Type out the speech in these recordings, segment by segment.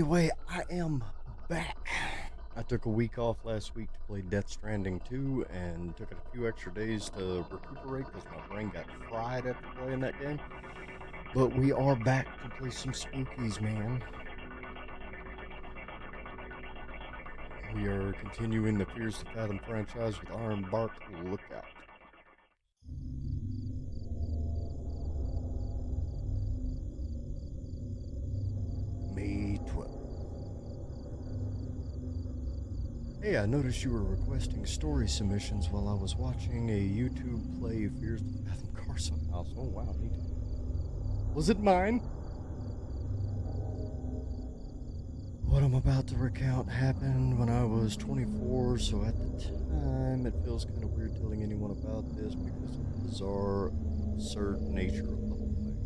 Anyway, I am back. I took a week off last week to play Death Stranding 2 and took a few extra days to recuperate because my brain got fried after playing that game. But we are back to play some spookies, man. We are continuing the Fears to Fathom franchise with Ironbark Lookout. May 12th. Hey, I noticed you were requesting story submissions while I was watching a YouTube play Fears to Fathom Carson House. Oh wow, neat. Was it mine? What I'm about to recount happened when I was 24, so at the time it feels kind of weird telling anyone about this because of the bizarre, absurd nature of the whole thing.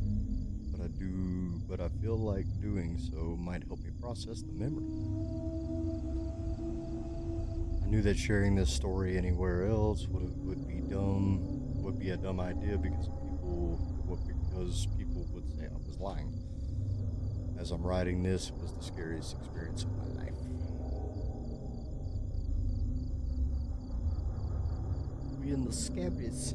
But I feel like doing so might help me process the memory. I knew that sharing this story anywhere else would be a dumb idea because people would say I was lying. As I'm writing this, it was the scariest experience of my life. We in the scabbies.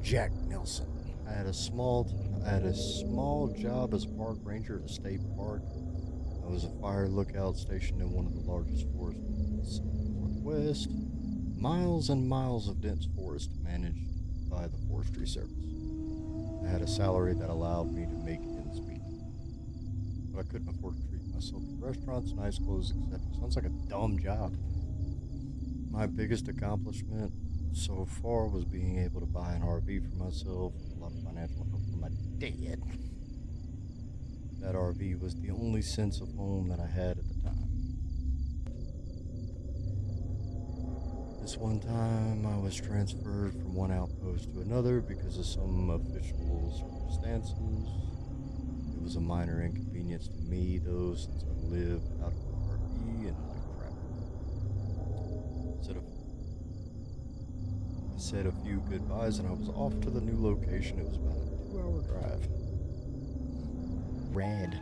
Jack Nelson. I had a small job as a park ranger at a state park. I was a fire lookout stationed in one of the largest forests in the Northwest. Miles and miles of dense forest managed by the Forestry Service. I had a salary that allowed me to make ends meet, but I couldn't afford to treat myself to restaurants, nice clothes, etc. Sounds like a dumb job. My biggest accomplishment so far was being able to buy an RV for myself with a lot of financial help from my dad. That RV was the only sense of home that I had at the time. This one time, I was transferred from one outpost to another because of some official circumstances. It was a minor inconvenience to me, though, since I live out of the RV and like travel. I said a few goodbyes and I was off to the new location. It was about a 2-hour drive. Red.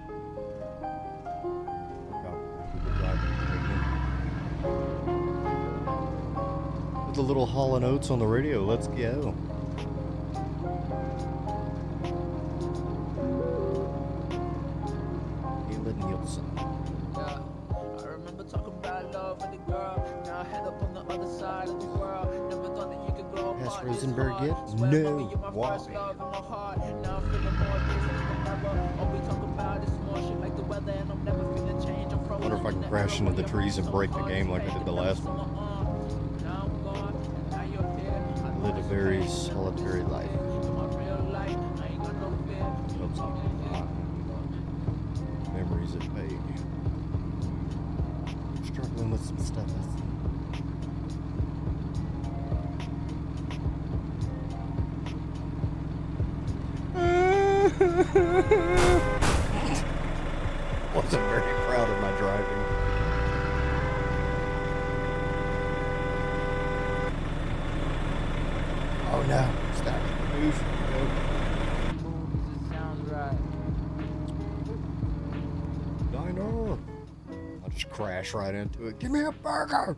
With the little Hall & Oates on the radio, let's go. Kayla Nielsen. Yeah, I remember talking about love with the girl. Now I head up on the other side of the world. Never thought that you could grow Has apart. Rosenberg yet? Swear, No. mommy, you're my first Why? love in my heart. Now I'm feeling more distant than ever. All we talk about is more shit like the weather, and I'm never feeling change. I'm frozen. Wonder if I can crash into the trees and break the game like I did the last one. Now I'm gone, and now you're here. I lived a very solitary life. You're my real life. I ain't got no fear. Memories at bay. Struggling with some stuff. Wasn't very proud of my driving. Oh no, stop. Move. Move 'cause it sounds right. Diner. I'll just crash right into it. Give me a burger.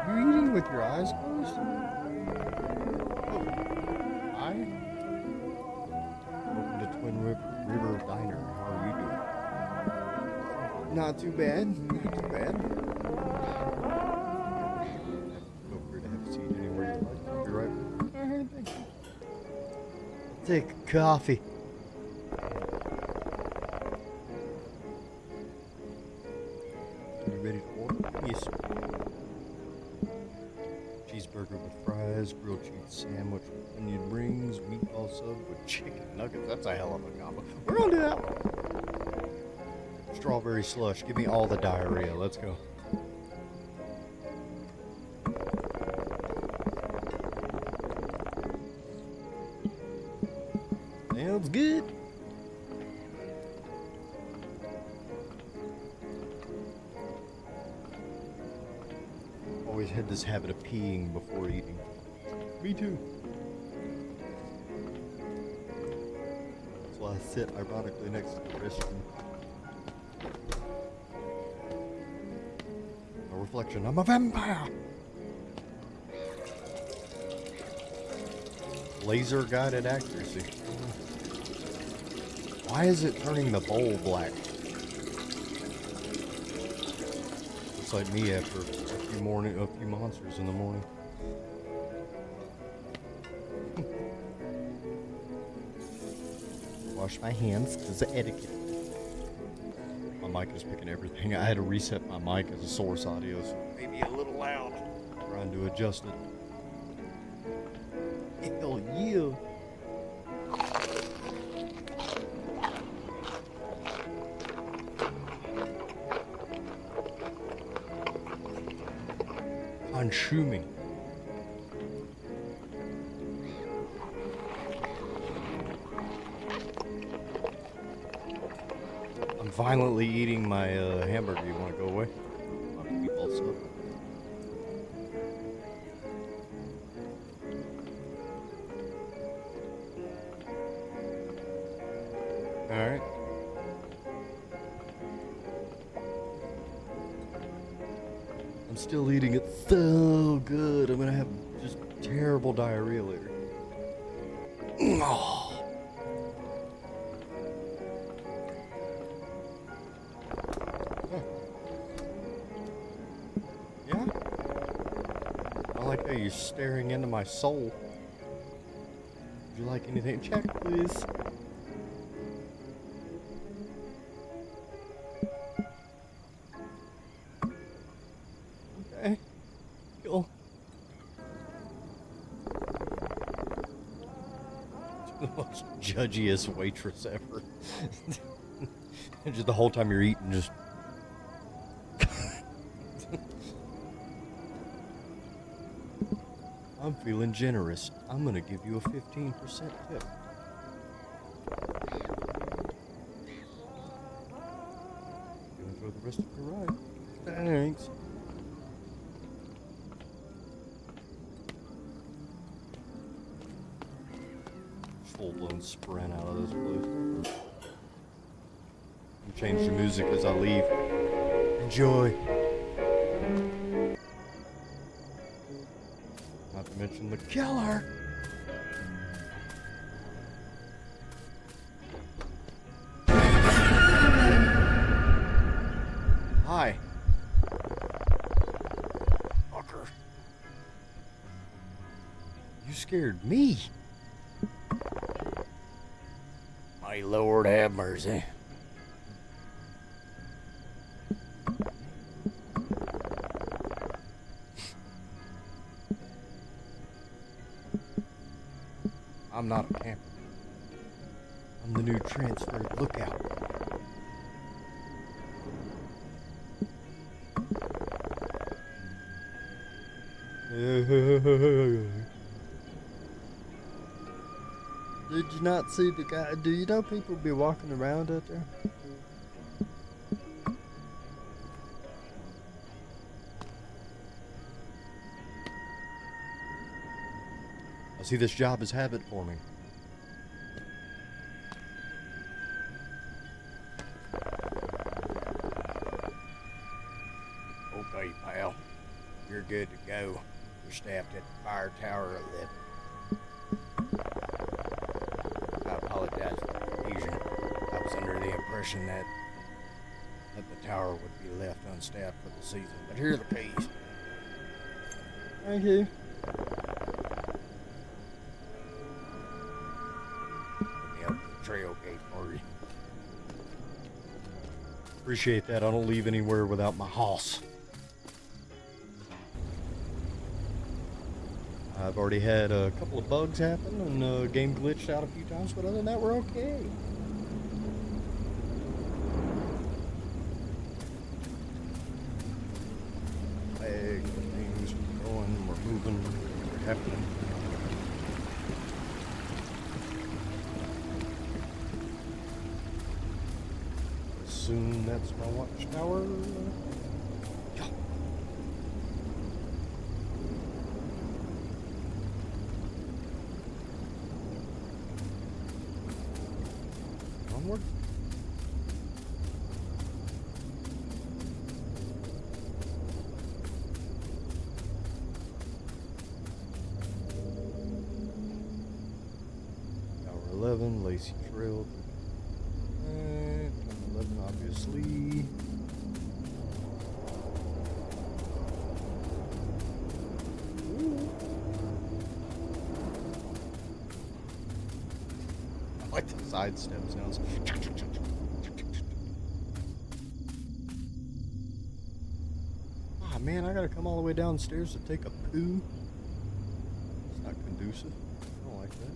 You eating with your eyes closed? Hi. Welcome to Twin River Diner. How are you doing? Not too bad. Not too bad. Feel free to have a seat anywhere you like. I'll be right back. All right, thank you. Take a coffee. Are you ready to order? Yes, sir. Cheeseburger with fries, grilled cheese sandwich with onion rings, meatball sub with chicken nuggets. That's a hell of a combo. We're gonna do that one. Strawberry slush. Give me all the diarrhea. Let's go. Sounds good. Always had this habit of peeing before eating. Me too. That's why I sit ironically next to the restroom. A reflection. I'm a vampire. Laser guided accuracy. Why is it turning the bowl black? Looks like me after a few monsters in the morning. Wash my hands because of etiquette. My mic is picking everything. I had to reset my mic as a source audio, so maybe a little loud. Trying to adjust it. Hell yeah. Consuming. I'm violently eating my hamburger. You want to go away? Alright. I'm still eating it so good. I'm gonna have just terrible diarrhea later. Oh. Yeah? I like how you're staring into my soul. Would you like anything? Check, please. Okay. Cool. The most judgiest waitress ever. Just the whole time you're eating, just. I'm feeling generous. I'm gonna give you a 15% tip. You enjoy the rest of the ride. Thanks. Full-blown sprint out of this place. Change the music as I leave. Enjoy. Not to mention the killer. Hi. Fucker. You scared me. My Lord have mercy. I'm not a camper. I'm the new transferred lookout. Did you not see the guy? Do you know people be walking around out there? I see this job is habit forming. Okay, pal. You're good to go. You're staffed at the fire tower 11. I apologize for the confusion. I was under the impression that the tower would be left unstaffed for the season. But here are the keys. Thank you. Let me open the trail gate for you. Appreciate that. I don't leave anywhere without my hoss. I've already had a couple of bugs happen and game glitched out a few times, but other than that, we're okay. bag. Things were going, we're moving, things were happening. Assume that's my watchtower. Yeah. Onward. Tower 11, Lacey Trail. 11, obviously. Ooh. I like the sidestep sounds. Ah, man, I gotta come all the way downstairs to take a poo. It's not conducive. I don't like that.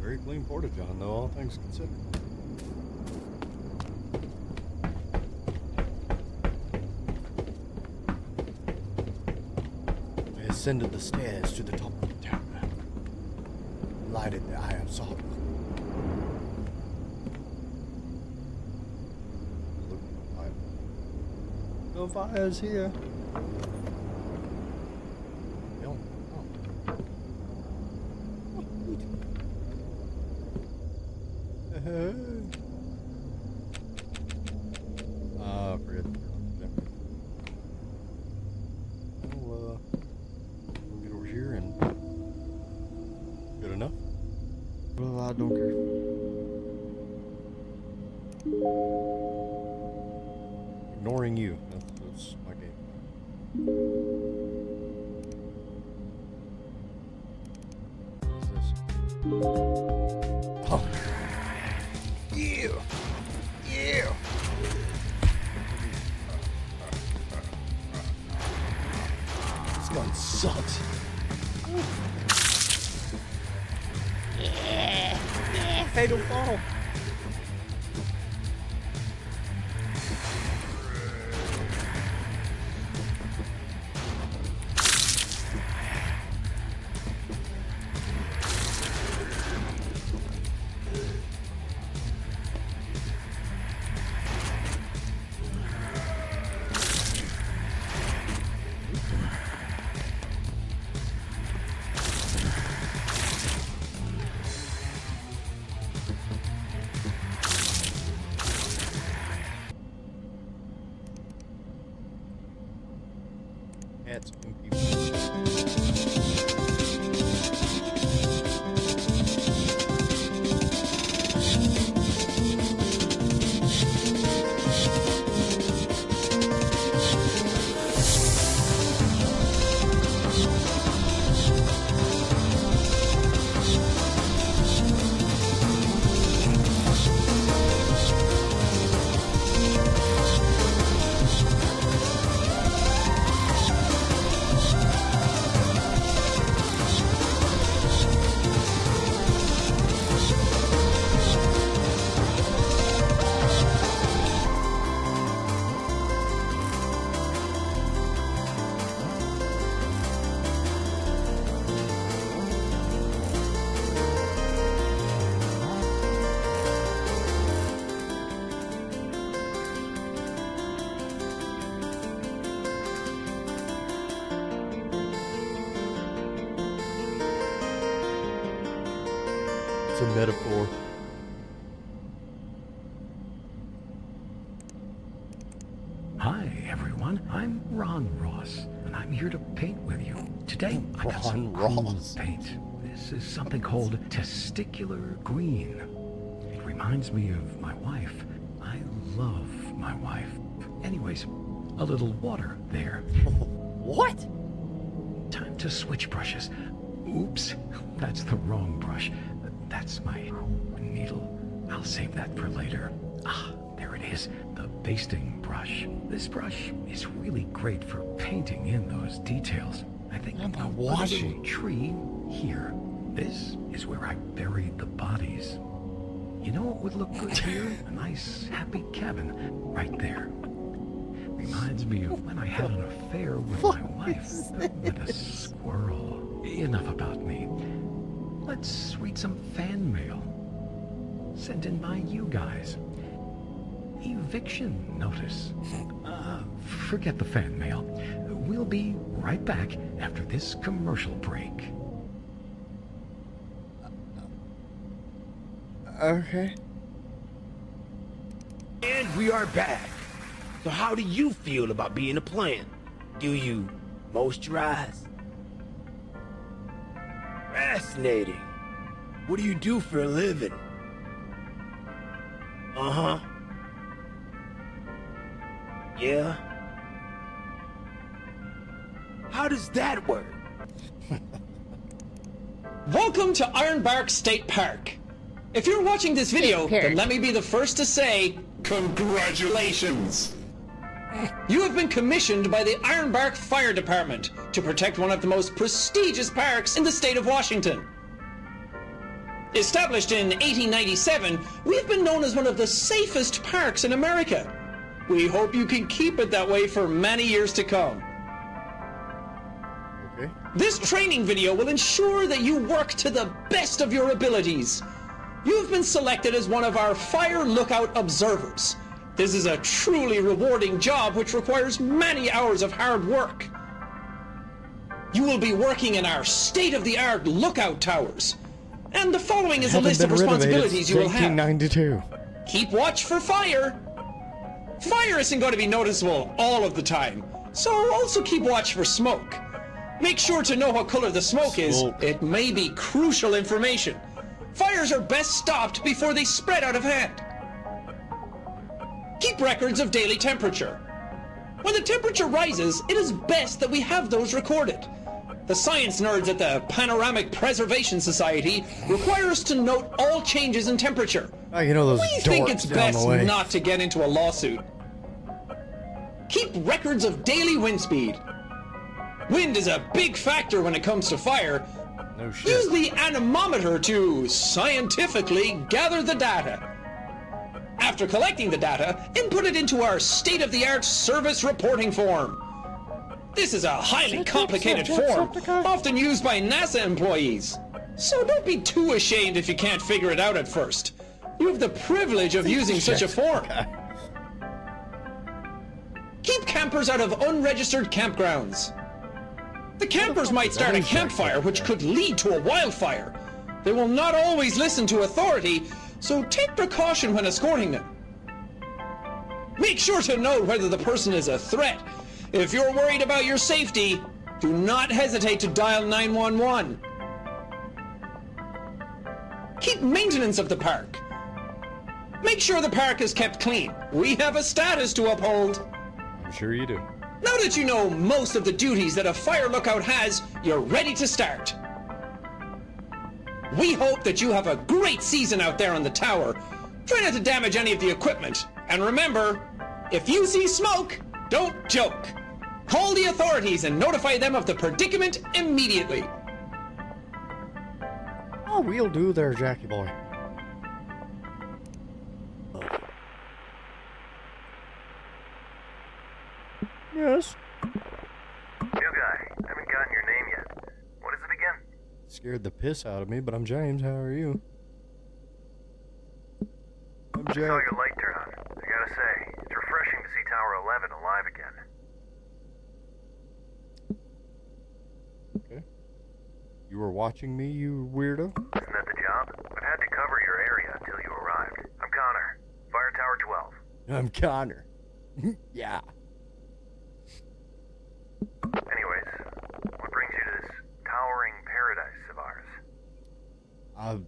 Very clean porta-john, though, all things considered. I ascended the stairs to the top of the tower. Lighted the Eye of Sodom. Look at the fire. No fires here. No. Oh. I forget to turn on the generator. We'll get over here and good enough. Well, I don't care. Ignoring you. That's my game. What's this? Oh. You! You! This gun sucks. Yeah! Hey, don't fall! Cats and people. It's a metaphor. Hi, everyone. I'm Ron Ross, and I'm here to paint with you. Today, I got some Ron cool Ross. paint. This is something called testicular green. It reminds me of my wife. I love my wife. Anyways, a little water there. What? Time to switch brushes. Oops, that's the wrong brush. That's my needle. I'll save that for later. Ah, there it is, the basting brush. This brush is really great for painting in those details. I think I'm I'll put a watching. little tree here. This is where I buried the bodies. You know what would look good here? A nice, happy cabin right there. Reminds me of when I had an affair with my wife, with a squirrel. Enough about me. Let's read some fan mail sent in by you guys. Eviction notice. Forget the fan mail. We'll be right back after this commercial break. Okay. And we are back. So how do you feel about being a plant? Do you moisturize? Fascinating. What do you do for a living? Uh-huh. Yeah? How does that work? Welcome to Ironbark State Park. If you're watching this video, then let me be the first to say, congratulations! You have been commissioned by the Ironbark Fire Department to protect one of the most prestigious parks in the state of Washington. Established in 1897, we've been known as one of the safest parks in America. We hope you can keep it that way for many years to come. Okay. This training video will ensure that you work to the best of your abilities. You have been selected as one of our Fire Lookout Observers. This is a truly rewarding job which requires many hours of hard work. You will be working in our state-of-the-art lookout towers. And the following is a list of responsibilities you will have. 1892. Keep watch for fire. Fire isn't going to be noticeable all of the time, so also keep watch for smoke. Make sure to know what color the smoke is. It may be crucial information. Fires are best stopped before they spread out of hand. Keep records of daily temperature. When the temperature rises, it is best that we have those recorded. The science nerds at the Panoramic Preservation Society require us to note all changes in temperature. Oh, you know those We think dorks it's down best the way. not to get into a lawsuit. Keep records of daily wind speed. Wind is a big factor when it comes to fire. No shit. Use the anemometer to scientifically gather the data. After collecting the data, input it into our state-of-the-art service reporting form. This is a highly complicated form, often used by NASA employees. So don't be too ashamed if you can't figure it out at first. You have the privilege of using such a form. Keep campers out of unregistered campgrounds. The campers might start a campfire which could lead to a wildfire. They will not always listen to authority, so take precaution when escorting them. Make sure to note whether the person is a threat. If you're worried about your safety, do not hesitate to dial 911. Keep maintenance of the park. Make sure the park is kept clean. We have a status to uphold. I'm sure you do. Now that you know most of the duties that a fire lookout has, you're ready to start. We hope that you have a great season out there on the tower. Try not to damage any of the equipment. And remember, if you see smoke, don't joke. Call the authorities and notify them of the predicament immediately. Oh, we'll do there, Jackie boy. Yes. New guy, haven't gotten your name yet. What is it again? Scared the piss out of me, but I'm James. How are you? I'm I saw Jack. your light turn on. I gotta say, it's refreshing to see Tower 11 alive again. Okay. You were watching me, you weirdo? Isn't that the job? I've had to cover your area until you arrived. I'm Connor. Fire Tower 12. I'm Connor. Yeah. Anyways, what brings you to this towering paradise of ours? A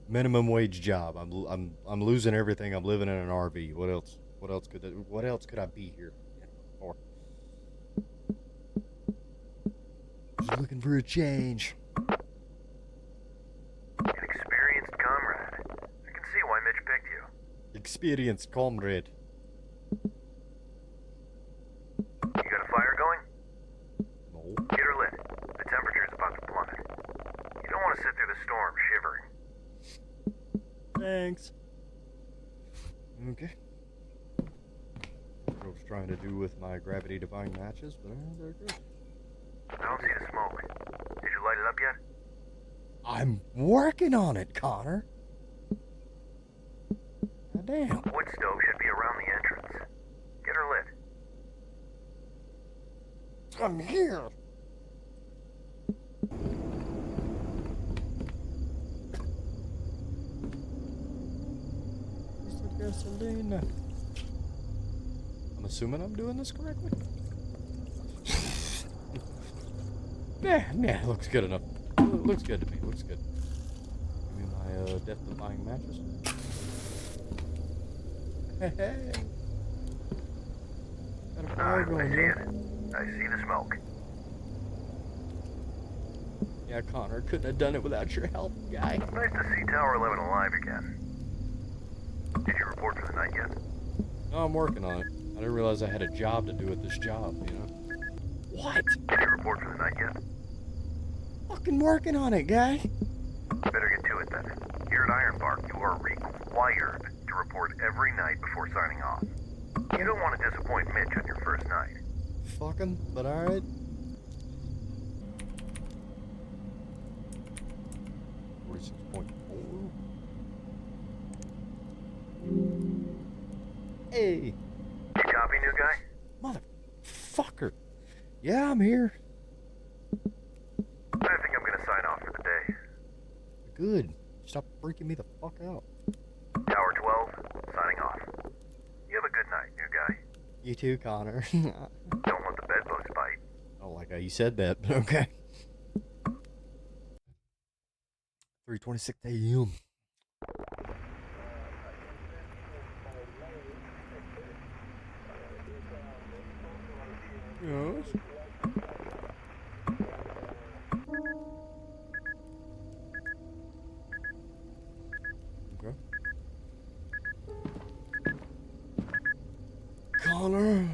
minimum wage job. I'm losing everything. I'm living in an RV. What else? What else could I be here for? Just looking for a change. An experienced comrade. I can see why Mitch picked you. Experienced comrade. You got a fire going? No. Get her lit. The temperature is about to plummet. You don't want to sit through the storm shivering. Thanks. Okay. Go trying to do with my gravity-defying matches, but they're good. I don't see the smoke. Did you light it up yet? I'm working on it, Connor. God damn. Wood stove should be around the entrance. Get her lit. I'm here. Where's the gasoline? I'm assuming I'm doing this correctly. Yeah, looks good enough. Looks good to me. Looks good. Give me my death-defying mattress. Hey. Got a fire I going see here. it. I see the smoke. Yeah, Connor, couldn't have done it without your help, guy. Nice to see Tower 11 alive again. Did you report for the night yet? No, I'm working on it. I didn't realize I had a job to do at this job, you know? What? Did you report for the night yet? Fucking working on it, guy. Better get to it then. Here at Iron Bark, you are required to report every night before signing off. You don't want to disappoint Mitch on your first night. Fucking, but alright. Hey, You copy, new guy? motherfucker. Yeah, I'm here. I think I'm gonna sign off for the day. Good. Stop freaking me the fuck out. Tower 12, signing off. You have a good night, new guy. You too, Connor. Don't let the bedbugs bite. I don't like how you said that, but okay. 3:26 a.m. Yes. Okay. Connor.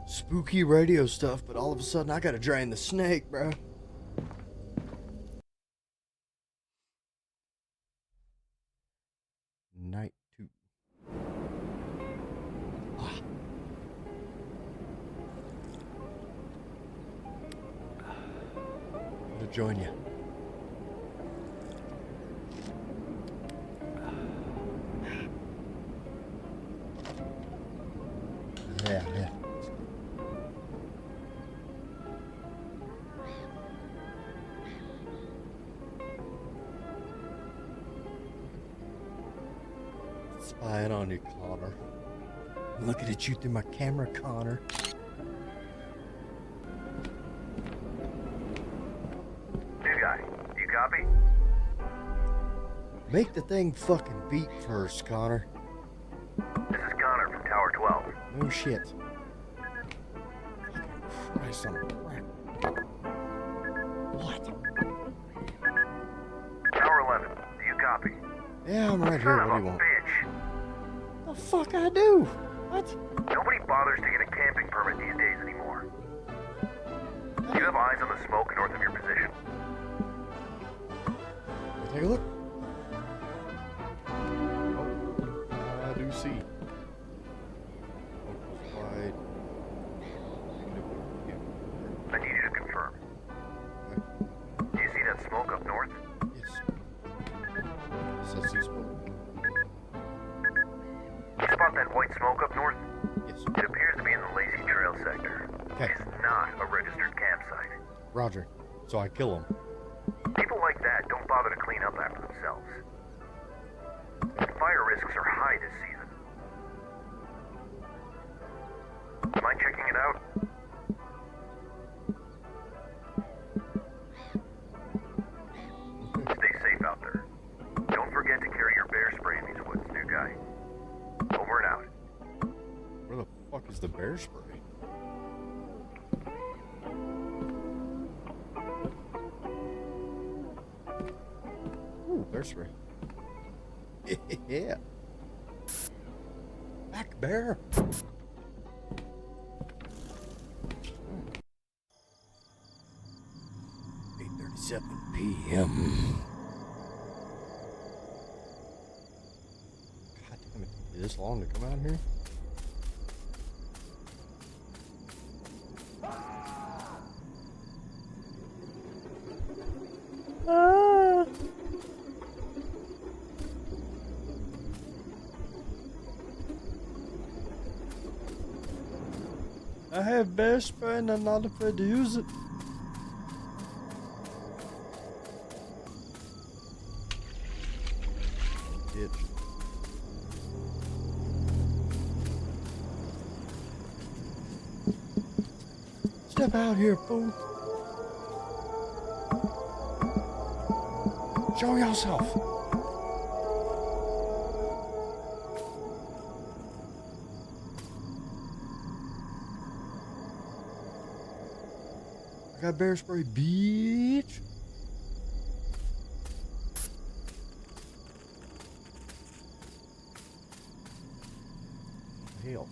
Spooky radio stuff, but all of a sudden I gotta drain the snake, bro. Night 2. Ah. I'm gonna join you. Yeah. Spying on you, Connor. I'm looking at you through my camera, Connor. New guy, you copy? Make the thing fucking beat first, Connor. This is Connor from Tower 12. No shit. Fucking Christ on a crack. What? Tower 11, do you copy? Yeah, I'm right here. Son What of do a you want? bitch. The fuck I do? What? Nobody bothers to get a camping permit these days anymore. You have eyes on the smoke north of your position. Take a look. Oh, I do see. Wide. I need you to confirm. Do you see that smoke up north? Yes. Says see smoke. You spot that white smoke up north? Yes. It appears to be in the Lacey Trail sector. Okay. It's not a registered campsite. Roger. So I kill him. People like that don't bother to clean up after themselves. Fire risks are high this season. Mind checking it out? Stay safe out there. Don't forget to carry your bear spray in these woods, new guy. Over and out. Where the fuck is the bear spray? Ooh, bear spray. Yeah. Back bear. 7 p.m. God damn it, took you this long to come out here? I have best friend, I'm not afraid to use it. Bitch. Step out here, fool. Show yourself. I got bear spray, bitch. Hell.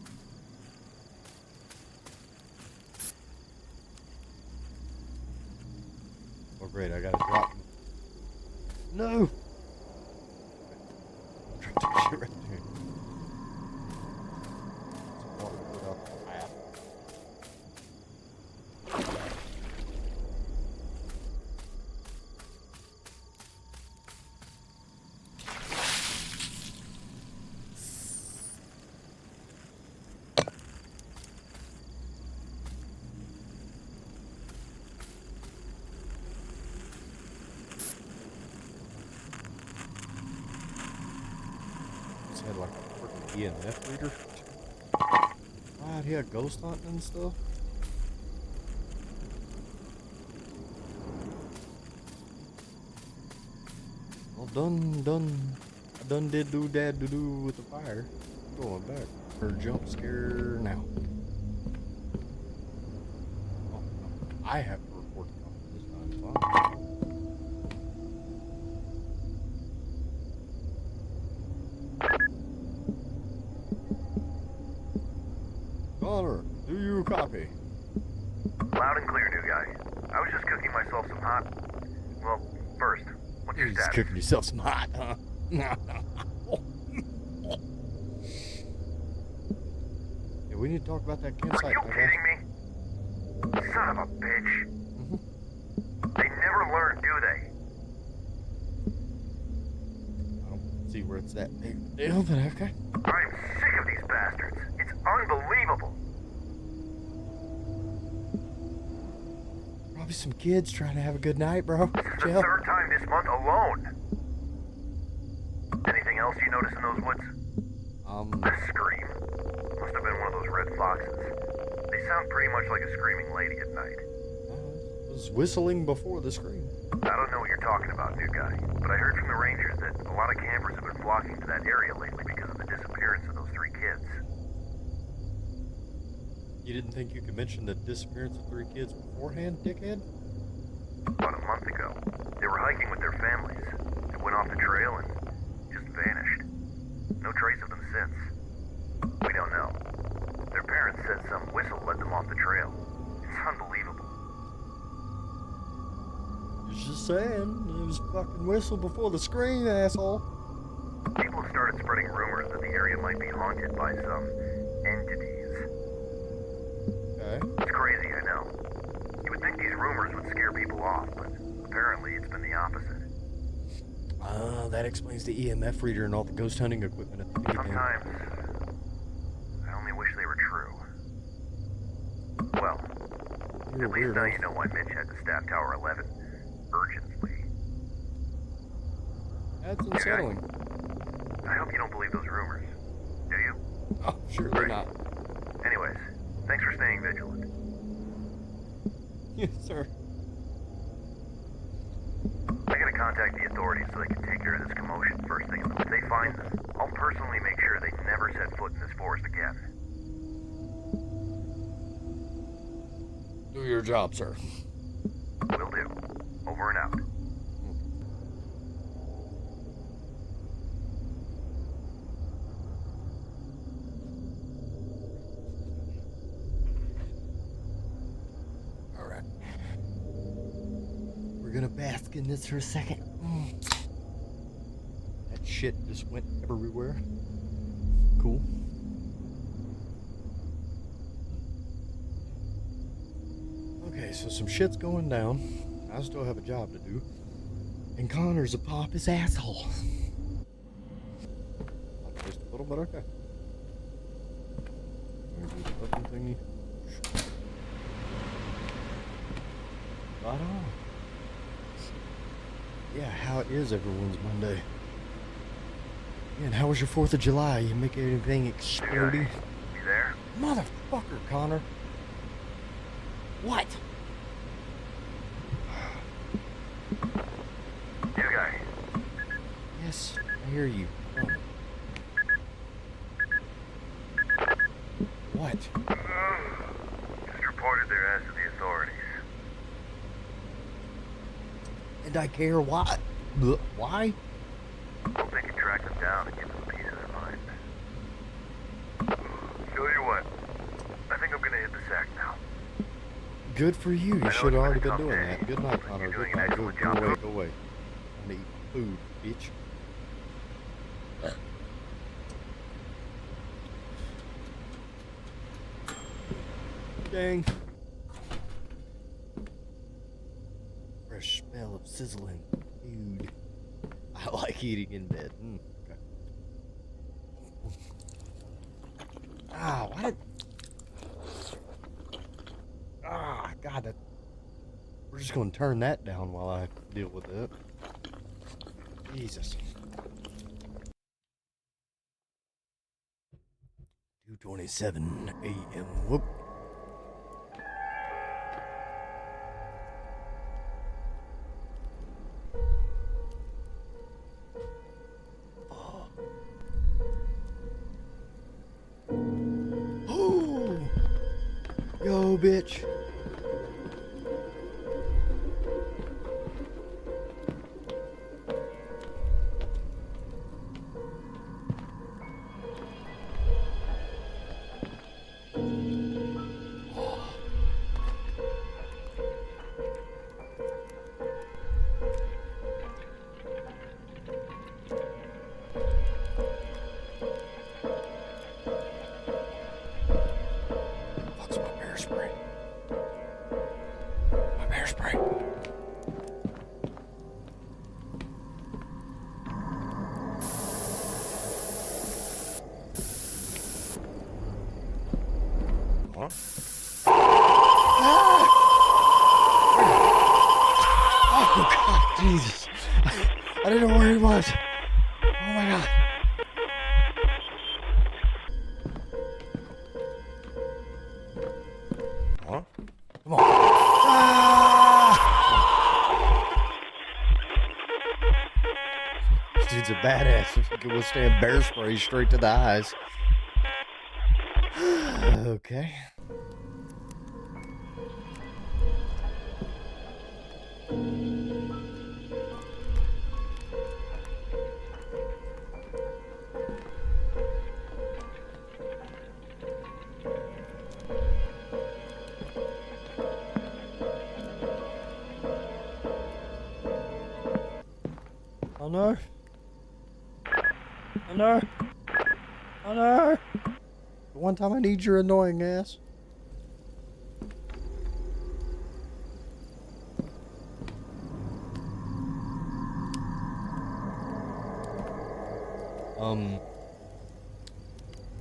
Oh great, I gotta drop. No. Drop that shit right there. Some water to put out the path. Had like a freaking EMF reader. Right here, ghost hunting and stuff. Well, I done did do dad do with the fire. Going back. Her jump scare now. Oh, no. I have to report the cop this time. Fine. Connor, do you copy? Loud and clear, new guy. I was just cooking myself some hot... Well, first, what's your You're just status? cooking yourself some hot, huh? Yeah, we need to talk about that Are campsite. you I guess. kidding me? Son of a bitch. Mhm. They never learn, do they? I don't see where it's that big of a deal, but okay. I'm sick of these bastards. It's unbelievable. Probably some kids trying to have a good night, bro. This is the Chill. third time this month alone. Anything else you notice in those woods? A scream. Must have been one of those red foxes. They sound pretty much like a screaming lady at night. I was whistling before the scream. I don't know what you're talking about, new guy, but I heard from the rangers that a lot of campers have been flocking to that area lately because of the disappearance of those 3 kids. You didn't think you could mention the disappearance of 3 kids beforehand, dickhead? About a month ago, they were hiking with their families. They went off the trail and just vanished. No trace of them since. We don't know. Their parents said some whistle led them off the trail. It's unbelievable. You're just saying, it was fucking whistle before the scream, asshole. People have started spreading rumors that the area might be haunted by some entities. Okay. It's crazy, I know. You would think these rumors would scare people off, but apparently it's been the opposite. That explains the EMF reader and all the ghost hunting equipment at the beginning. Sometimes, I only wish they were true. Well, You're at least weird, now huh? you know why Mitch had to staff Tower 11 urgently. That's unsettling. I hope you don't believe those rumors. Do you? Oh, surely not. Anyways, thanks for staying vigilant. Yes, sir. I gotta contact the authorities so they can take care of this commotion first thing in the morning. If they find them, I'll personally make sure they never set foot in this forest again. Do your job, sir. Will do. Over and out. All right. We're gonna bask in this for a second. That shit just went everywhere. Cool. Okay, so some shit's going down. I still have a job to do. And Connor's a pop his asshole. Just a little bit, okay. I'm gonna do the fucking thingy. Right on. Yeah, how is everyone's Monday? Yeah, and how was your 4th of July? You make anything explodey? You there? Motherfucker, Connor. What? You guy. Yes, I hear you. Oh. What? Just reported their ass to the authorities. And I care why? Why? Hope they can track them down and give them peace of their mind. Tell you what, I think I'm gonna hit the sack now. Good for you. I You know should have it's already been a been tough doing day, that. Good night, but Connor. you're doing Good an night. Go, excellent go job. away. Go away. I need food, bitch. Dang. Fresh smell of sizzling food. I like eating in bed. Okay. Ah, why did... Ah, God, that... We're just going to turn that down while I deal with it. Jesus. 2:27 a.m. Whoop. Oh. Yo, bitch. Fuck's my bear spray. My bear spray. Huh? Oh, God, Jesus. I didn't know where he was. Oh, my God. Huh? Come on. Ah! This dude's a badass. If he can withstand bear spray straight to the eyes. Okay. Oh no. Oh no. Oh no. The one time I need your annoying ass.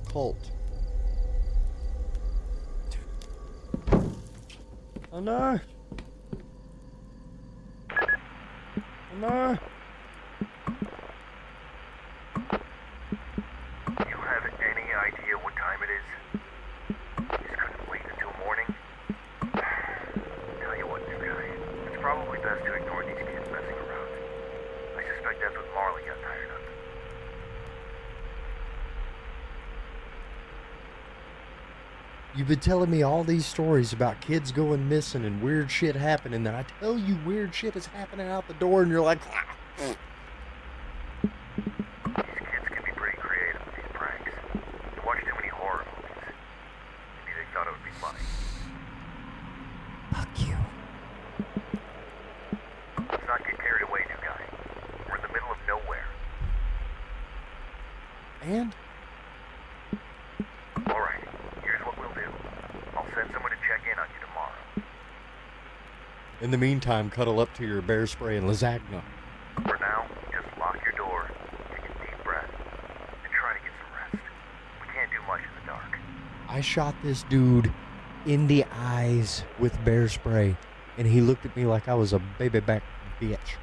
Colt. Oh no. Oh no. You have any idea what time it is? You just couldn't wait until morning? Tell you what, new guy. It's probably best to ignore these kids messing around. I suspect that's what Marley got tired of. You've been telling me all these stories about kids going missing and weird shit happening, then I tell you weird shit is happening out the door and you're like, These kids can be pretty creative with these pranks. They watch too many horror movies. Maybe they thought it would be funny. fuck you. In the meantime, cuddle up to your bear spray and lasagna. For now, just lock your door, take a deep breath, and try to get some rest. We can't do much in the dark. I shot this dude in the eyes with bear spray, and he looked at me like I was a baby back bitch.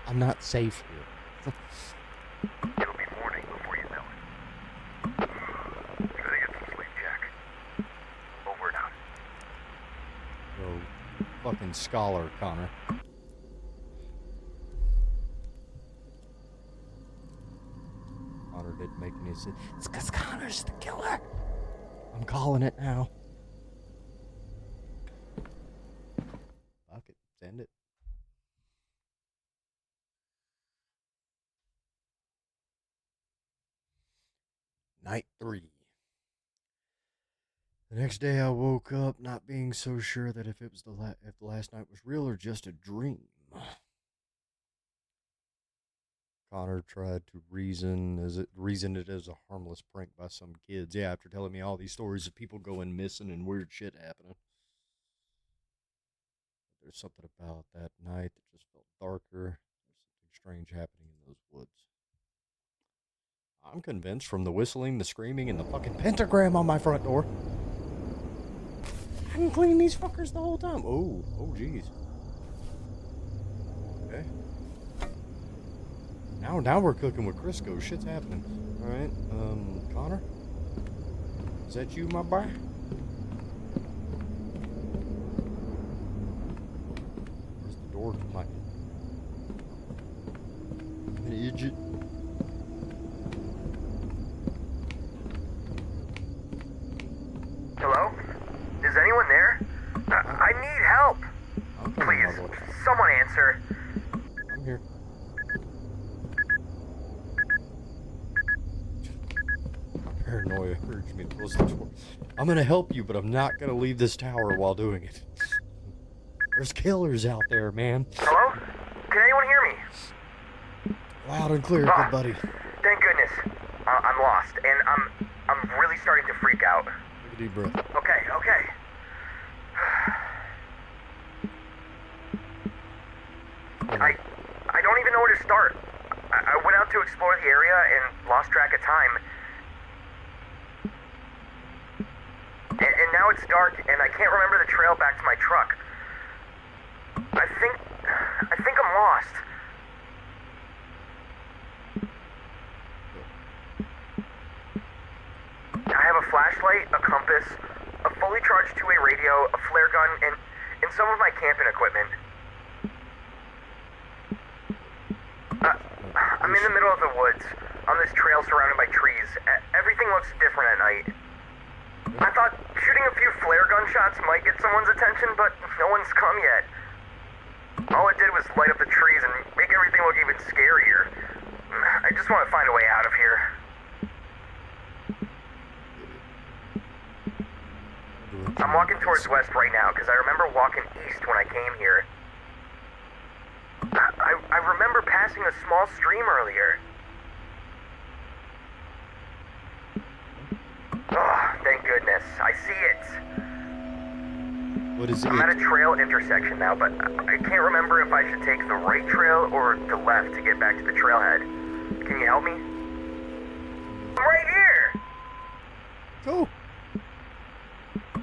I'm not safe here. It'll be morning before you know it. Try to get some sleep, Jack. Over and out. Yo, fucking scholar, Connor. Connor didn't make any sense. It's because Connor's the killer. I'm calling it now. Fuck it. Send it. Night 3. The next day I woke up not being so sure that if it was if the last night was real or just a dream. Connor tried to reason it as a harmless prank by some kids. Yeah, after telling me all these stories of people going missing and weird shit happening. There's something about that night that just felt darker. There's something strange happening in those woods. I'm convinced from the whistling, the screaming, and the fucking pentagram on my front door. I can clean these fuckers the whole time. Oh, jeez. Okay. Now we're cooking with Crisco. Shit's happening. All right, Connor, is that you, my boy? Where's the door to my idiot? Hello? Is anyone there? I need help. I'm coming, my Please, boy. someone answer. I'm here. Paranoia urged me to close the door. I'm gonna help you, but I'm not gonna leave this tower while doing it. There's killers out there, man. Hello? Can anyone hear me? Loud and clear, Ah, good buddy. Thank goodness. I'm lost, and I'm really starting to freak out. Take a deep breath. Okay. I don't even know where to start. I went out to explore the area and lost track of time. And now it's dark, and I can't remember the trail back to my truck. I think I'm lost. I have a flashlight, a compass, a fully charged two-way radio, a flare gun, and some of my camping equipment. I'm in the middle of the woods, on this trail surrounded by trees. Everything looks different at night. I thought shooting a few flare gun shots might get someone's attention, but no one's come yet. All it did was light up the trees and make everything look even scarier. I just want to find a way out of here. I'm walking towards west right now because I remember walking east when I came here. I remember passing a small stream earlier. Oh, thank goodness. I see it. What is it? I'm at a trail intersection now, but I can't remember if I should take the right trail or the left to get back to the trailhead. Can you help me? I'm right here! Go.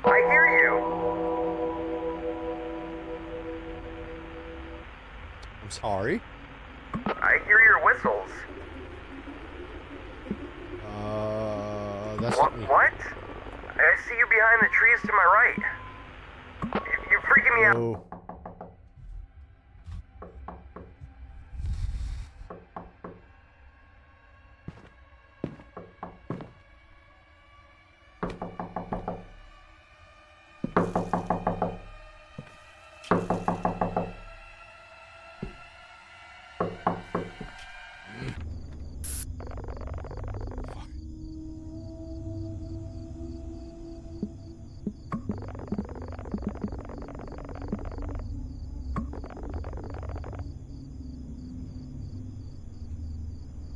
I hear you. I'm sorry. I hear your whistles. That's not me. What? I see you behind the trees to my right. You're freaking me out. Oh.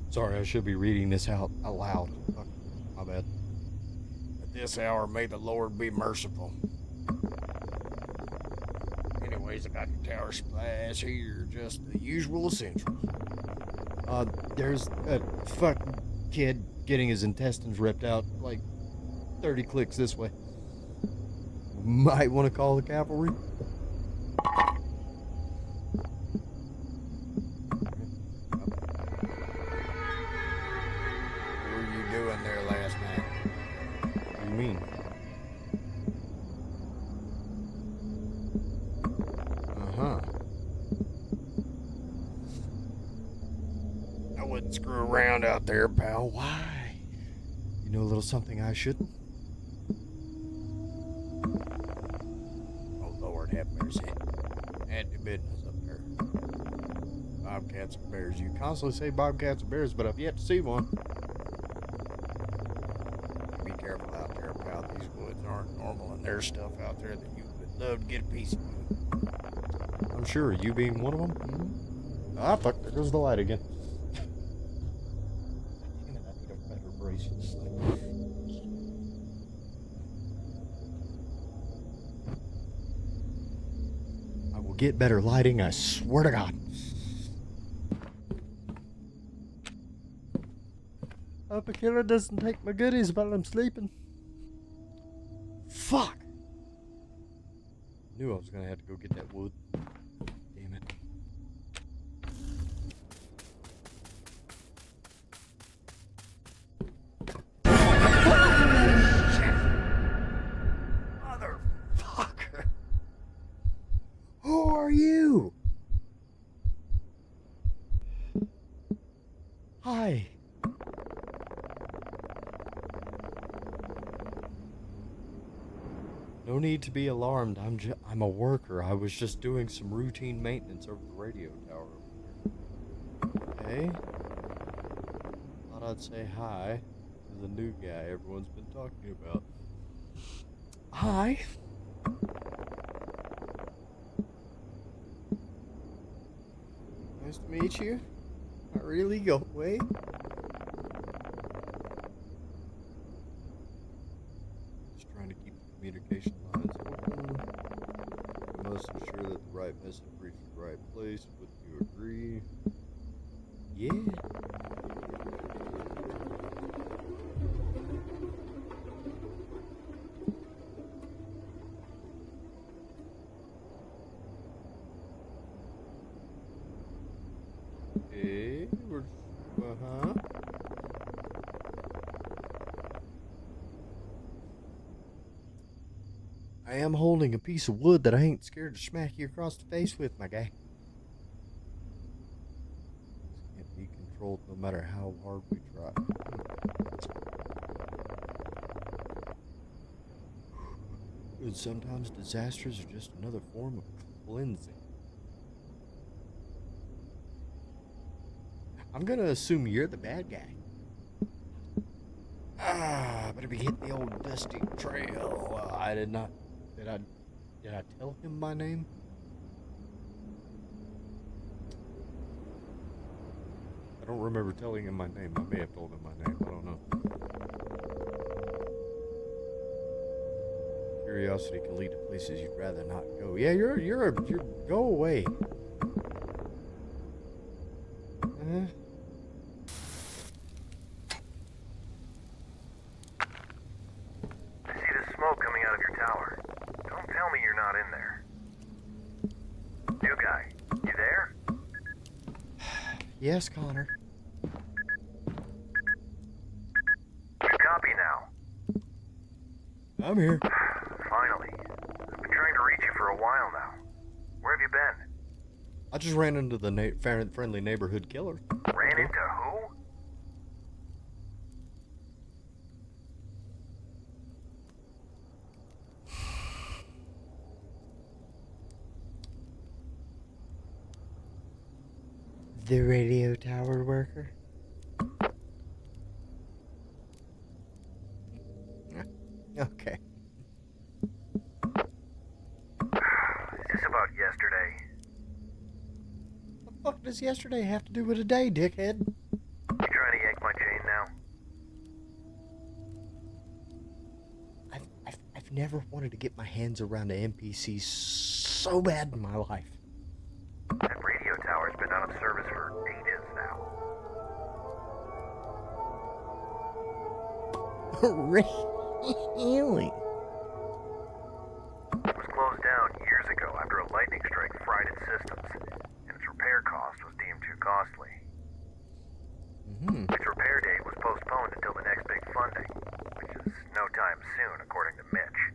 Sorry, I should be reading this out loud. Fuck, my bad. At this hour, may the Lord be merciful. Anyways, I got your tower supplies here, just the usual essentials. There's a fucking kid getting his intestines ripped out like 30 clicks this way. Might want to call the cavalry. What were you doing there last night? What do you mean? Uh-huh. I wouldn't screw around out there, pal. Why? You know a little something I shouldn't? Oh, Lord have mercy. Had your business up there. Bobcats and bears. You constantly say bobcats and bears, but I've yet to see one. Be careful out there, pal. These woods aren't normal, and there's stuff out there that you would love to get a piece of. I'm sure, you being one of them? Mm-hmm. Ah, fuck, there goes the light again. Damn it, I need a better brace for this thing. I will get better lighting, I swear to God. Hope a killer doesn't take my goodies while I'm sleeping. Fuck! Knew I was gonna have to go get that wood. Damn it. Motherfucker! Who are you? Hi. No need to be alarmed. I'm a worker. I was just doing some routine maintenance over the radio tower over here. Okay. Thought I'd say hi to the new guy everyone's been talking about. Hi. Nice to meet you. Not really. Go away. Just trying to keep the communication lines open. We must ensure that the right message reaches the right place. Would you agree? Yeah. Okay, we're uh-huh. I am holding a piece of wood that I ain't scared to smack you across the face with, my guy. This can't be controlled no matter how hard we try. And sometimes disasters are just another form of cleansing. I'm gonna assume you're the bad guy. Better be hitting the old dusty trail. I did not. Did I tell him my name? I don't remember telling him my name. I may have told him my name. I don't know. Curiosity can lead to places you'd rather not go. Yeah, you're go away. I see the smoke coming out of your tower. Don't tell me you're not in there. New guy, you there? Yes, Connor. Copy now. I'm here. Finally. I've been trying to reach you for a while now. Where have you been? I just ran into the friendly neighborhood killer. Ran into who? The radio tower worker? Okay. Is this about yesterday? What the fuck does yesterday have to do with today, dickhead? You trying to yank my chain now? I've never wanted to get my hands around an NPC so bad in my life. That radio tower's been out of service for ages now. Really? It was closed down years ago after a lightning strike fried its systems, and its repair cost was deemed too costly. Its repair date was postponed until the next big funding, which is no time soon, according to Mitch.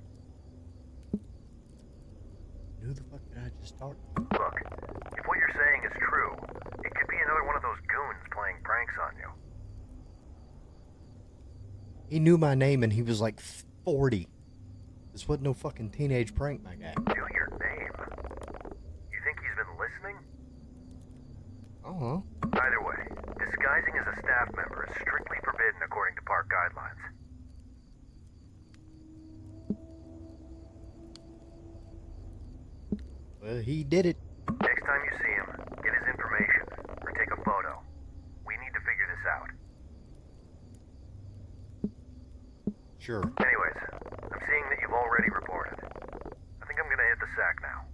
Who the fuck did I just talk to? Look, if what you're saying is true, it could be another one of those goons playing pranks on you. He knew my name and he was like 40. This wasn't no fucking teenage prank, my guy. Knew your name? You think he's been listening? Oh, Either way, disguising as a staff member is strictly forbidden according to park guidelines. well, he did it. Next time you see him, get his information, or take a photo. We need to figure this out. Sure. Anyways, I'm seeing that you've already reported. I think I'm gonna hit the sack now.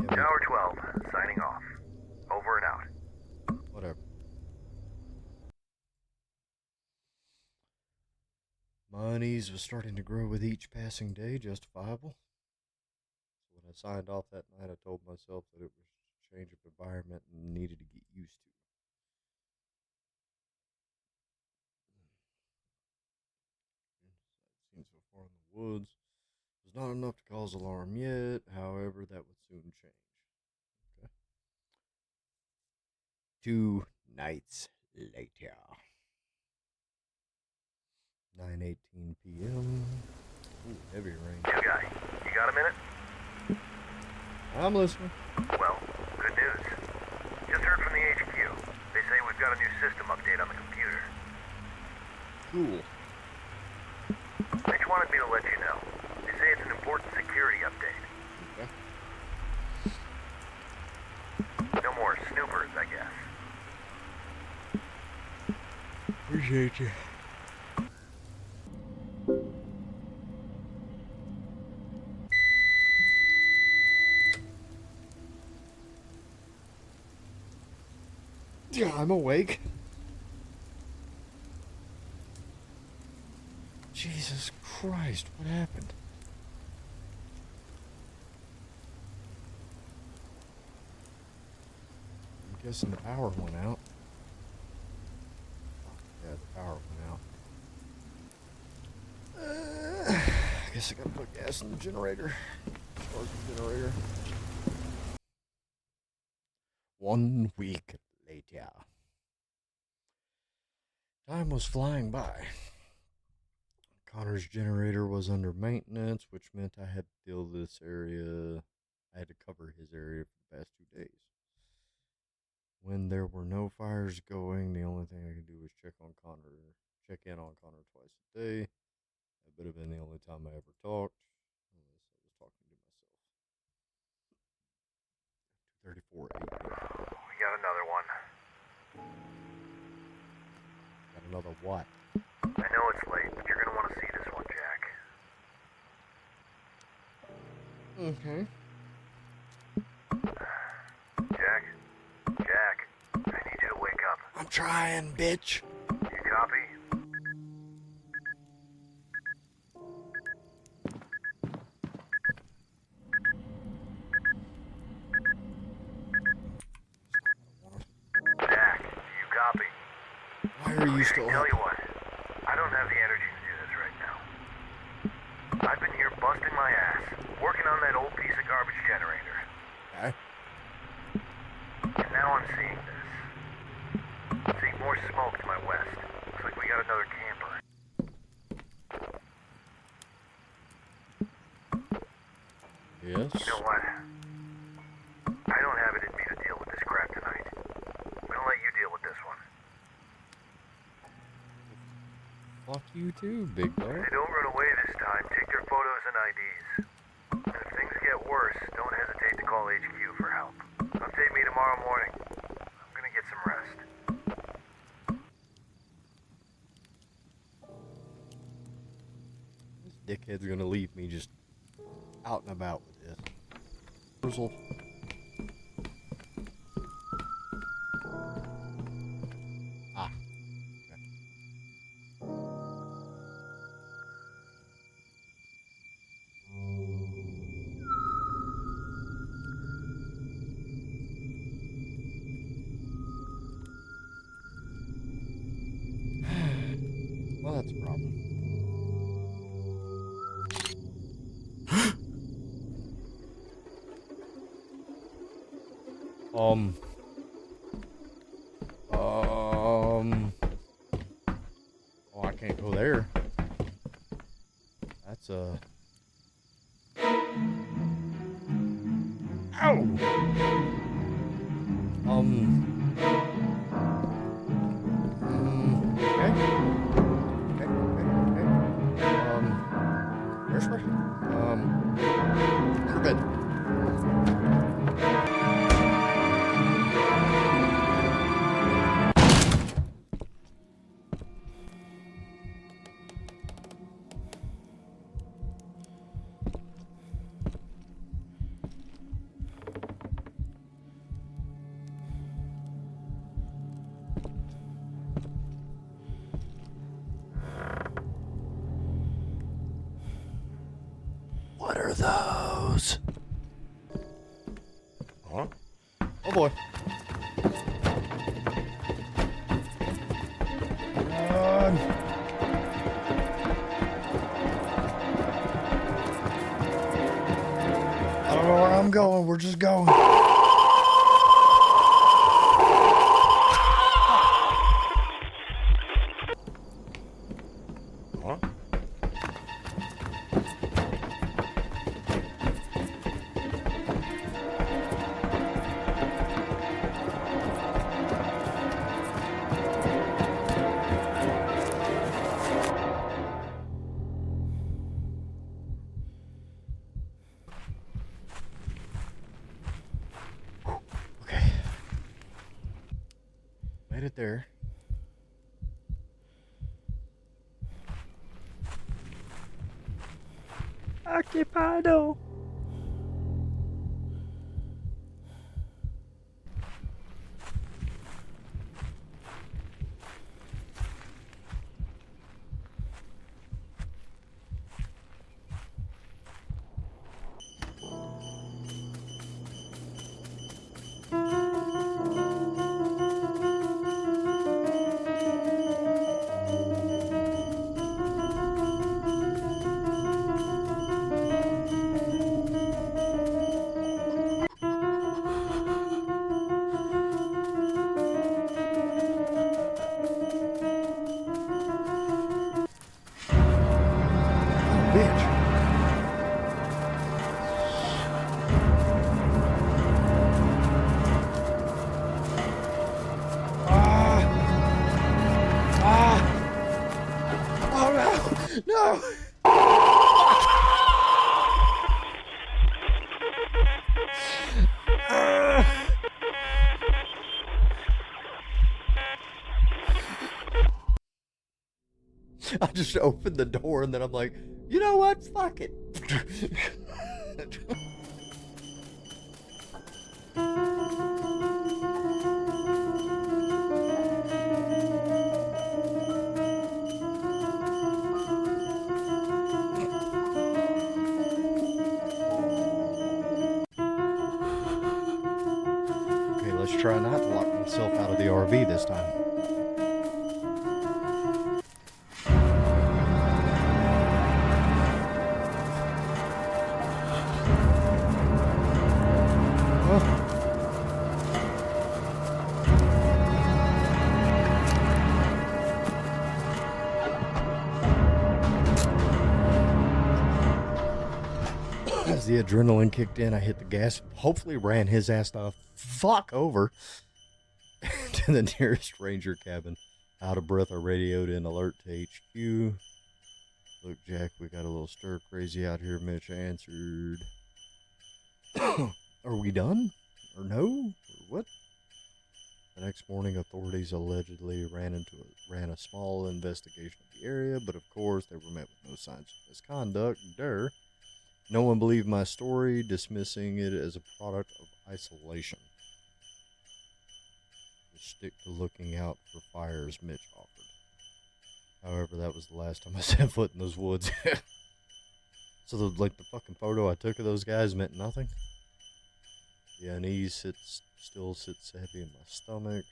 Yeah, Tower 12, signing off. Over and out. whatever. My unease was starting to grow with each passing day, justifiable. So when I signed off that night, I told myself that it was a change of environment and needed to get used to. Sight seen so far in the woods was not enough to cause alarm yet. However, that would soon change. Okay. 2 nights later. 9:18 p.m. Ooh, heavy rain. New guy, you got a minute? I'm listening. Well, good news. Just heard from the HQ. They say we've got a new system update on the computer. Cool. Mitch wanted me to let you know. They say it's an important security update. Okay. No more snoopers, I guess. Appreciate you. Yeah, I'm awake. Jesus Christ, what happened? I'm guessing the power went out. Yeah, the power went out. I guess I gotta put gas in the generator. Start the generator. 1 week later. Time was flying by. Connor's generator was under maintenance, which meant I had to deal with this area. I had to cover his area for the past 2 days. When there were no fires going, the only thing I could do was check in on Connor twice a day. That would have been the only time I ever talked, unless I was talking to myself. 2:34 a.m. We got another one. Got another what? I know it's late, but you're gonna want to see this one, Jack. Okay. Jack, I need you to wake up. I'm trying, bitch. You copy? Jack, you copy? Why are you still Tell up? you what, I don't have the energy to do this right now. I've been here busting my ass, working on that old piece of garbage generator. Okay. And now I'm seeing this. Seeing more smoke to my west. Looks like we got another camper. Yes. You know what? I don't have it in me to deal with this crap tonight. I'm gonna let you deal with this one. Fuck you too, big If dog. they don't run away this time, take their photos and IDs. And if things get worse, don't hesitate to call HQ for help. Update me tomorrow morning. I'm gonna get some rest. This dickhead's gonna leave me just out and about with this. Frizzle. Ah. Well, that's a problem. Um. Oh, I can't go there. That's a. Ow! Okay. Okay. Where's my? Forbid. What are those? Huh? Oh boy. I don't know where I'm going. We're just going. Huh? Okay. Made it there. Occupado. Bitch. Oh no! No! I just opened the door and then I'm like, you know what? Fuck it. Okay, let's try not to lock myself out of the RV this time. As the adrenaline kicked in, I hit the gas. Hopefully ran his ass the fuck over to the nearest ranger cabin. Out of breath, I radioed in alert to HQ. Look, Jack, we got a little stir crazy out here. Mitch answered. Are we done? Or no? Or what? The next morning, authorities allegedly ran a small investigation of the area, but of course they were met with no signs of misconduct. No one believed my story, dismissing it as a product of isolation. Just stick to looking out for fires, Mitch offered. However, that was the last time I set foot in those woods. So the fucking photo I took of those guys meant nothing. The unease still sits heavy in my stomach.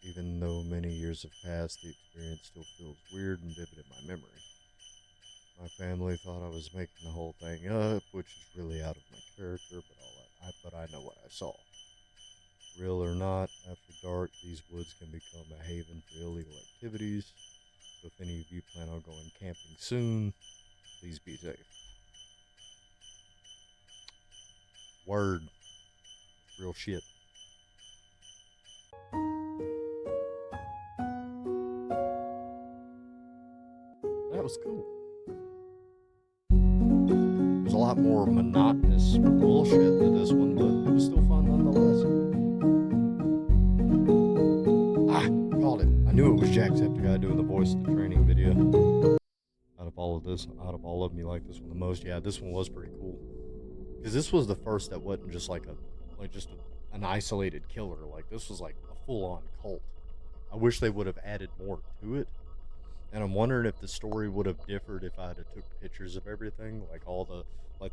Even though many years have passed, the experience still feels weird and vivid in my memory. My family thought I was making the whole thing up, which is really out of my character, but I know what I saw. Real or not, after dark, these woods can become a haven for illegal activities. So if any of you plan on going camping soon, please be safe. Word. Real shit. That was cool. There's a lot more monotonous bullshit to this one, but it was still fun nonetheless. Called it. I knew it was Jacksepticeye doing the voice of the training video. Out of all of them, you like this one the most? Yeah, this one was pretty cool. Because this was the first that wasn't just an isolated killer. Like, this was like a full-on cult. I wish they would have added more to it. And I'm wondering if the story would have differed if I had took pictures of everything, like the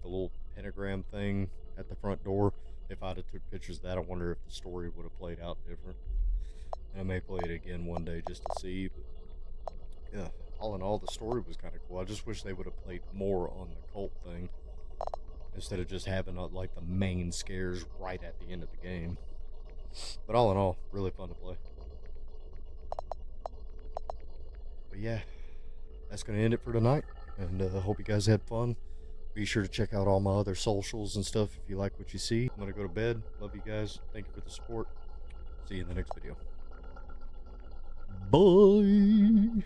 little pentagram thing at the front door. If I'd have took pictures of that, I wonder if the story would have played out different. And I may play it again one day just to see. But yeah, all in all, the story was kind of cool. I just wish they would have played more on the cult thing instead of just having the main scares right at the end of the game. But all in all, really fun to play. But yeah, that's going to end it for tonight. And I hope you guys had fun. Be sure to check out all my other socials and stuff if you like what you see. I'm going to go to bed. Love you guys. Thank you for the support. See you in the next video. Bye.